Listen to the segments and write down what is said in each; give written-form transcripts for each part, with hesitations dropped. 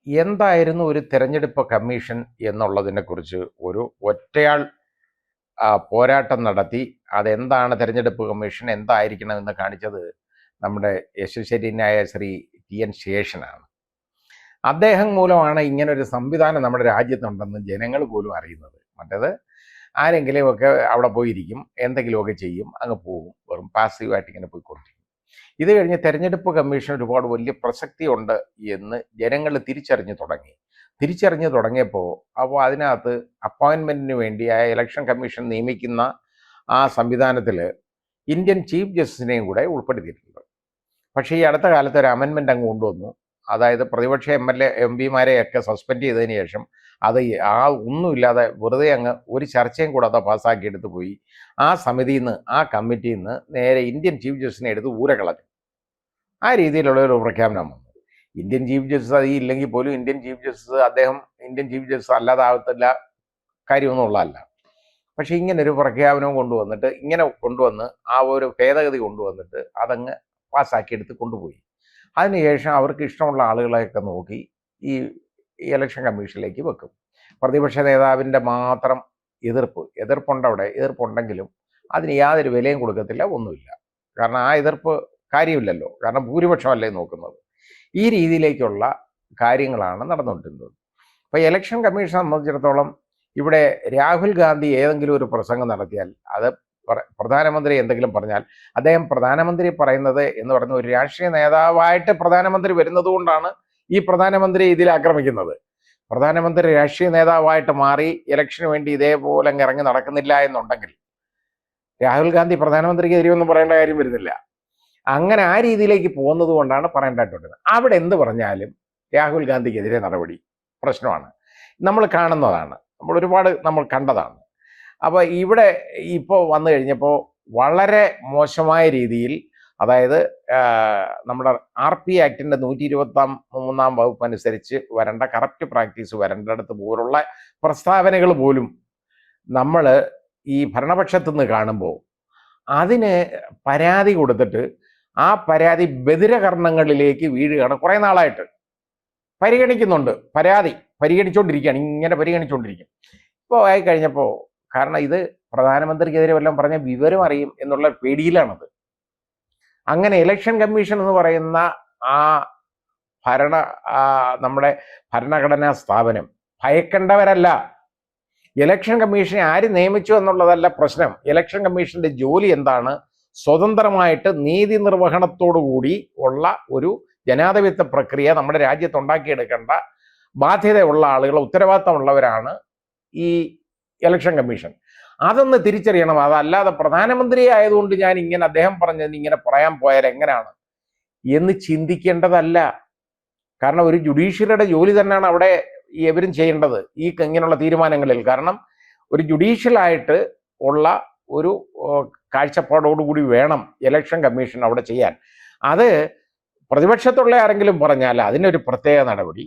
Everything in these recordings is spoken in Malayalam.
എന്തായിരുന്നു ഒരു തെരഞ്ഞെടുപ്പ് കമ്മീഷൻ എന്നുള്ളതിനെക്കുറിച്ച് ഒരു ഒറ്റയാൾ പോരാട്ടം നടത്തി അതെന്താണ് തെരഞ്ഞെടുപ്പ് കമ്മീഷൻ എന്തായിരിക്കണമെന്ന് കാണിച്ചത് നമ്മുടെ യശസ്വരീനായ ശ്രീ ടി.എൻ. ശേഷനാണ്. അദ്ദേഹം മൂലമാണ് ഇങ്ങനൊരു സംവിധാനം നമ്മുടെ രാജ്യത്തുണ്ടെന്ന് ജനങ്ങൾ പോലും അറിയുന്നത്. മറ്റേത് ആരെങ്കിലുമൊക്കെ അവിടെ പോയിരിക്കും, എന്തെങ്കിലുമൊക്കെ ചെയ്യും, അങ്ങ് പോകും, വെറും പാസീവായിട്ട് ഇങ്ങനെ പോയിക്കൊണ്ടിരിക്കും. ഇത് കഴിഞ്ഞ് തെരഞ്ഞെടുപ്പ് കമ്മീഷൻ ഒരുപാട് വലിയ പ്രസക്തിയുണ്ട് എന്ന് ജനങ്ങൾ തിരിച്ചറിഞ്ഞു തുടങ്ങിയപ്പോൾ അപ്പോൾ അതിനകത്ത് അപ്പോയിൻമെൻറ്റിന് വേണ്ടി ആ ഇലക്ഷൻ കമ്മീഷൻ നിയമിക്കുന്ന ആ സംവിധാനത്തിൽ ഇന്ത്യൻ ചീഫ് ജസ്റ്റിസിനെയും കൂടെ ഉൾപ്പെടുത്തിയിട്ടുണ്ട്. പക്ഷേ ഈ അടുത്ത കാലത്ത് ഒരു അമെൻമെൻ്റ് അങ്ങ് കൊണ്ടുവന്നു. അതായത് പ്രതിപക്ഷ എം പിമാരെയൊക്കെ സസ്പെൻഡ് ചെയ്തതിന് ശേഷം അത് ഒന്നുമില്ലാതെ വെറുതെ അങ്ങ് ഒരു ചർച്ചയും കൂടാതെ പാസ്സാക്കിയെടുത്ത് പോയി ആ സമിതിയിൽ നിന്ന് ആ കമ്മിറ്റിയിൽ നിന്ന് നേരെ ഇന്ത്യൻ ചീഫ് ജസ്റ്റിസിനെ എടുത്ത് കളഞ്ഞു. ആ രീതിയിലുള്ള ഒരു പ്രഖ്യാപനം വന്നു. ഇന്ത്യൻ ചീഫ് ജസ്റ്റിസ് അത് ഇല്ലെങ്കിൽ പോലും ഇന്ത്യൻ ചീഫ് ജസ്റ്റിസ് അല്ലാതാവത്തില്ല, കാര്യമൊന്നും ഉള്ളതല്ല. പക്ഷേ ഇങ്ങനൊരു പ്രഖ്യാപനം കൊണ്ടുവന്ന് ആ ഒരു ഭേദഗതി കൊണ്ടുവന്നിട്ട് അതങ്ങ് പാസ്സാക്കിയെടുത്ത് കൊണ്ടുപോയി. അതിനുശേഷം അവർക്ക് ഇഷ്ടമുള്ള ആളുകളെയൊക്കെ നോക്കി ഈ ഇലക്ഷൻ കമ്മീഷനിലേക്ക് വെക്കും. പ്രതിപക്ഷ നേതാവിൻ്റെ മാത്രം എതിർപ്പുണ്ടെങ്കിലും അതിന് യാതൊരു വിലയും കൊടുക്കത്തില്ല, ഒന്നുമില്ല. കാരണം ആ എതിർപ്പ് കാര്യമില്ലല്ലോ, കാരണം ഭൂരിപക്ഷമല്ലേ നോക്കുന്നത്. ഈ രീതിയിലേക്കുള്ള കാര്യങ്ങളാണ് നടന്നുകൊണ്ടിരുന്നത്. അപ്പോൾ ഇലക്ഷൻ കമ്മീഷനെ സംബന്ധിച്ചിടത്തോളം ഇവിടെ രാഹുൽ ഗാന്ധി ഏതെങ്കിലും ഒരു പ്രസംഗം നടത്തിയാൽ, അത് പ്രധാനമന്ത്രി എന്തെങ്കിലും പറഞ്ഞാൽ, അദ്ദേഹം പ്രധാനമന്ത്രി പറയുന്നത് എന്ന് പറയുന്ന ഒരു രാഷ്ട്രീയ നേതാവായിട്ട് പ്രധാനമന്ത്രി വരുന്നത് കൊണ്ടാണ് ഈ പ്രധാനമന്ത്രി ഇതിൽ ആക്രമിക്കുന്നത്. പ്രധാനമന്ത്രി രാഷ്ട്രീയ നേതാവായിട്ട് മാറി ഇലക്ഷന് വേണ്ടി ഇതേപോലെ ഇറങ്ങി നടക്കുന്നില്ല എന്നുണ്ടെങ്കിൽ രാഹുൽ ഗാന്ധി പ്രധാനമന്ത്രിക്കെതിരെ ഒന്നും പറയേണ്ട കാര്യം വരുന്നില്ല. അങ്ങനെ ആ രീതിയിലേക്ക് പോകുന്നത് കൊണ്ടാണ് പറയേണ്ടതായിട്ടുള്ളത്. അവിടെ എന്ത് പറഞ്ഞാലും രാഹുൽ ഗാന്ധിക്കെതിരെ നടപടി പ്രശ്നമാണ്, നമ്മൾ കാണുന്നതാണ്, നമ്മൾ കണ്ടതാണ്. അപ്പോൾ ഇവിടെ ഇപ്പോൾ വന്നു കഴിഞ്ഞപ്പോൾ വളരെ മോശമായ രീതിയിൽ, അതായത് നമ്മുടെ RP ആക്ടിൻ്റെ 123 വകുപ്പ് അനുസരിച്ച് വരേണ്ട കറപ്റ്റ് പ്രാക്ടീസ് വരേണ്ടടുത്ത് പോലുള്ള പ്രസ്താവനകൾ പോലും നമ്മൾ ഈ ഭരണപക്ഷത്തു നിന്ന് കാണുമ്പോൾ അതിന് പരാതി കൊടുത്തിട്ട് ആ പരാതി ബധിരകർണങ്ങളിലേക്ക് വീഴുകയാണ്. കുറേ നാളായിട്ട് പരിഗണിച്ചുകൊണ്ടിരിക്കും. ഇപ്പോൾ ആയിക്കഴിഞ്ഞപ്പോൾ, കാരണം ഇത് പ്രധാനമന്ത്രിക്കെതിരെ വല്ലതും പറഞ്ഞ വിവരം അറിയും എന്നുള്ള പേടിയിലാണത്. അങ്ങനെ ഇലക്ഷൻ കമ്മീഷൻ എന്ന് പറയുന്ന ആ നമ്മുടെ ഭരണഘടനാ സ്ഥാപനം ഭയക്കേണ്ടവരല്ല. ഇലക്ഷൻ കമ്മീഷനെ ആര് നിയമിച്ചു എന്നുള്ളതല്ല പ്രശ്നം. ഇലക്ഷൻ കമ്മീഷന്റെ ജോലി എന്താണ്? സ്വതന്ത്രമായിട്ട് നീതി നിർവഹണത്തോടുകൂടി ഉള്ള ഒരു ജനാധിപത്യ പ്രക്രിയ നമ്മുടെ രാജ്യത്ത് ഉണ്ടാക്കിയെടുക്കേണ്ട ബാധ്യതയുള്ള ആളുകൾ, ഉത്തരവാദിത്തമുള്ളവരാണ് ഈ ഇലക്ഷൻ കമ്മീഷൻ. അതൊന്ന് തിരിച്ചറിയണം. അതല്ലാതെ പ്രധാനമന്ത്രി ആയതുകൊണ്ട് ഞാൻ അദ്ദേഹം പറഞ്ഞത് ഇങ്ങനെ പറയാൻ പോയാൽ എങ്ങനെയാണ് എന്ന് ചിന്തിക്കേണ്ടതല്ല. കാരണം ഒരു ജുഡീഷ്യറിയുടെ ജോലി തന്നെയാണ് അവിടെ ഇവരും ചെയ്യേണ്ടത് ഈ ഇങ്ങനെയുള്ള തീരുമാനങ്ങളിൽ. കാരണം ഒരു ജുഡീഷ്യലായിട്ട് ഉള്ള ഒരു കാഴ്ചപ്പാടോടുകൂടി വേണം ഇലക്ഷൻ കമ്മീഷൻ അവിടെ ചെയ്യാൻ. അത് പ്രതിപക്ഷത്തുള്ള ആരെങ്കിലും പറഞ്ഞാൽ അതിനൊരു പ്രത്യേക നടപടി,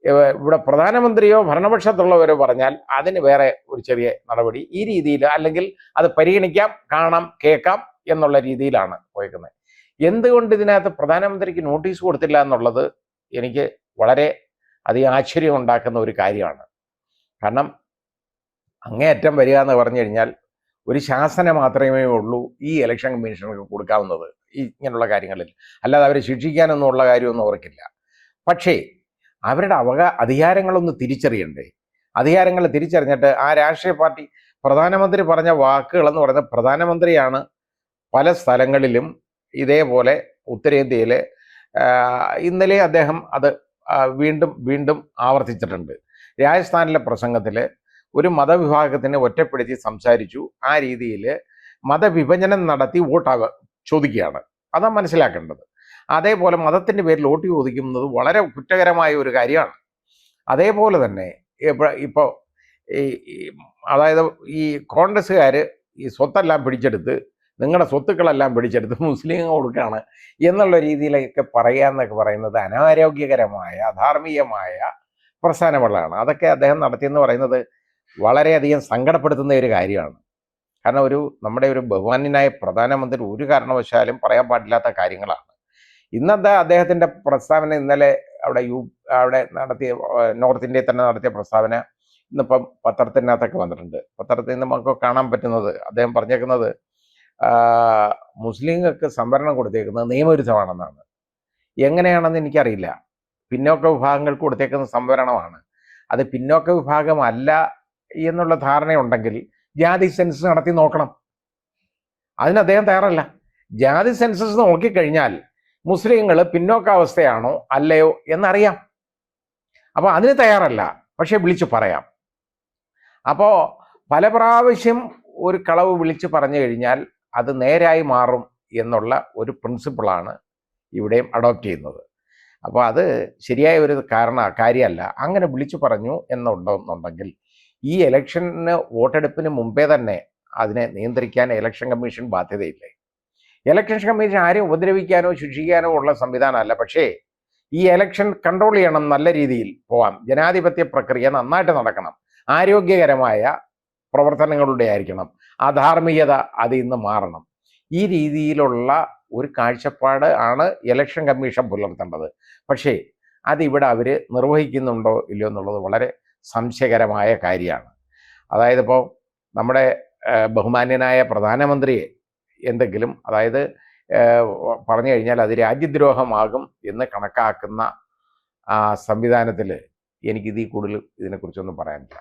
ഇവിടെ പ്രധാനമന്ത്രിയോ ഭരണപക്ഷത്തുള്ളവരോ പറഞ്ഞാൽ അതിന് വേറെ ഒരു ചെറിയ നടപടി. ഈ രീതിയിൽ, അല്ലെങ്കിൽ അത് പരിഗണിക്കാം, കാണാം, കേൾക്കാം എന്നുള്ള രീതിയിലാണ് പോയിരിക്കുന്നത്. എന്തുകൊണ്ട് ഇതിനകത്ത് പ്രധാനമന്ത്രിക്ക് നോട്ടീസ് കൊടുത്തില്ല എന്നുള്ളത് എനിക്ക് വളരെ അധികം ആശ്ചര്യം ഉണ്ടാക്കുന്ന ഒരു കാര്യമാണ്. കാരണം അങ്ങേയറ്റം വരിക എന്ന് പറഞ്ഞു കഴിഞ്ഞാൽ ഒരു ശാസന മാത്രമേ ഉള്ളൂ ഈ ഇലക്ഷൻ കമ്മീഷനൊക്കെ കൊടുക്കാവുന്നത് ഇങ്ങനെയുള്ള കാര്യങ്ങളിൽ. അല്ലാതെ അവരെ ശിക്ഷിക്കാനൊന്നും ഉള്ള കാര്യമൊന്നും ഓർക്കില്ല. പക്ഷേ അവരുടെ അധികാരങ്ങളൊന്ന് തിരിച്ചറിയണ്ടേ? അധികാരങ്ങൾ തിരിച്ചറിഞ്ഞിട്ട് ആ രാഷ്ട്രീയ പാർട്ടി, പ്രധാനമന്ത്രി പറഞ്ഞ വാക്കുകളെന്ന് പറയുന്നത്, പ്രധാനമന്ത്രിയാണ് പല സ്ഥലങ്ങളിലും ഇതേപോലെ ഉത്തരേന്ത്യയിൽ ഇന്നലെ അദ്ദേഹം അത് വീണ്ടും ആവർത്തിച്ചിട്ടുണ്ട്. രാജസ്ഥാനിലെ പ്രസംഗത്തിൽ ഒരു മതവിഭാഗത്തിനെ ഒറ്റപ്പെടുത്തി സംസാരിച്ചു. ആ രീതിയിൽ മതവിഭജനം നടത്തി വോട്ട് ചോദിക്കുകയാണ്. അതാണ് മനസ്സിലാക്കേണ്ടത്. അതേപോലെ മതത്തിൻ്റെ പേരിൽ വോട്ട് ചോദിക്കുന്നത് വളരെ കുറ്റകരമായ ഒരു കാര്യമാണ്. അതേപോലെ തന്നെ ഇപ്പോൾ അതായത് ഈ കോൺഗ്രസ്സുകാർ ഈ സ്വത്തെല്ലാം പിടിച്ചെടുത്ത്, നിങ്ങളുടെ സ്വത്തുക്കളെല്ലാം പിടിച്ചെടുത്ത് മുസ്ലിങ്ങൾ കൊടുക്കുകയാണ് എന്നുള്ള രീതിയിലൊക്കെ പറയുന്നത് അനാരോഗ്യകരമായ, അധാർമികമായ പ്രസ്ഥാനങ്ങളാണ്. അതൊക്കെ അദ്ദേഹം നടത്തിയെന്ന് പറയുന്നത് വളരെയധികം സങ്കടപ്പെടുത്തുന്ന ഒരു കാര്യമാണ്. കാരണം നമ്മുടെ ഒരു ബഹുമാന്യനായ പ്രധാനമന്ത്രി ഒരു കാരണവശാലും പറയാൻ പാടില്ലാത്ത കാര്യങ്ങളാണ്. ഇന്നത്തെ അദ്ദേഹത്തിൻ്റെ പ്രസ്താവന ഇന്നലെ അവിടെ നടത്തിയ നോർത്ത് ഇന്ത്യയിൽ തന്നെ നടത്തിയ പ്രസ്താവന ഇന്നിപ്പം പത്രത്തിനകത്തൊക്കെ വന്നിട്ടുണ്ട്. പത്രത്തിൽ നിന്ന് നമുക്ക് കാണാൻ പറ്റുന്നത് അദ്ദേഹം പറഞ്ഞേക്കുന്നത് മുസ്ലിങ്ങൾക്ക് സംവരണം കൊടുത്തേക്കുന്നത് നിയമവിരുദ്ധമാണെന്നാണ്. എങ്ങനെയാണെന്ന് എനിക്കറിയില്ല. പിന്നോക്ക വിഭാഗങ്ങൾക്ക് കൊടുത്തേക്കുന്ന സംവരണമാണ്. അത് പിന്നോക്ക വിഭാഗമല്ല എന്നുള്ള ധാരണയുണ്ടെങ്കിൽ ജാതി സെൻസസ് നടത്തി നോക്കണം. അതിന് അദ്ദേഹം തയ്യാറല്ല. ജാതി സെൻസസ് നോക്കിക്കഴിഞ്ഞാൽ മുസ്ലിങ്ങൾ പിന്നോക്കാവസ്ഥയാണോ അല്ലയോ എന്നറിയാം. അപ്പോൾ അതിന് തയ്യാറല്ല, പക്ഷെ വിളിച്ചു പറയാം. അപ്പോൾ പല പ്രാവശ്യം ഒരു കളവ് വിളിച്ചു പറഞ്ഞു കഴിഞ്ഞാൽ അത് നേരായി മാറും എന്നുള്ള ഒരു പ്രിൻസിപ്പിളാണ് ഇവിടെയും അഡോപ്റ്റ് ചെയ്യുന്നത്. അപ്പോൾ അത് ശരിയായ ഒരു കാര്യമല്ല. അങ്ങനെ വിളിച്ചു പറഞ്ഞു എന്നുണ്ടെങ്കിൽ ഈ ഇലക്ഷന് വോട്ടെടുപ്പിന് മുമ്പേ തന്നെ അതിനെ നിയന്ത്രിക്കാൻ ഇലക്ഷൻ കമ്മീഷൻ ബാധ്യതയില്ലേ? ഇലക്ഷൻ കമ്മീഷൻ ആരെയും ഉപദ്രവിക്കാനോ ശിക്ഷിക്കാനോ ഉള്ള സംവിധാനമല്ല. പക്ഷേ ഈ ഇലക്ഷൻ കൺട്രോൾ ചെയ്യണം, നല്ല രീതിയിൽ പോവാം, ജനാധിപത്യ പ്രക്രിയ നന്നായിട്ട് നടക്കണം, ആരോഗ്യകരമായ പ്രവർത്തനങ്ങളുടെ ആയിരിക്കണം, അധാർമികത അതിൽ നിന്ന് മാറണം. ഈ രീതിയിലുള്ള ഒരു കാഴ്ചപ്പാട് ആണ് ഇലക്ഷൻ കമ്മീഷൻ പുലർത്തേണ്ടത്. പക്ഷേ അതിവിടെ അവർ നിർവഹിക്കുന്നുണ്ടോ ഇല്ലയോ എന്നുള്ളത് വളരെ സംശയകരമായ കാര്യമാണ്. അതായത് ഇപ്പോൾ നമ്മുടെ ബഹുമാന്യനായ പ്രധാനമന്ത്രിയെ എന്തെങ്കിലും പറഞ്ഞു കഴിഞ്ഞാൽ അത് രാജ്യദ്രോഹമാകും എന്ന് കണക്കാക്കുന്ന സംവിധാനത്തിൽ എനിക്കിതിൽ കൂടുതൽ ഇതിനെക്കുറിച്ചൊന്നും പറയാനില്ല.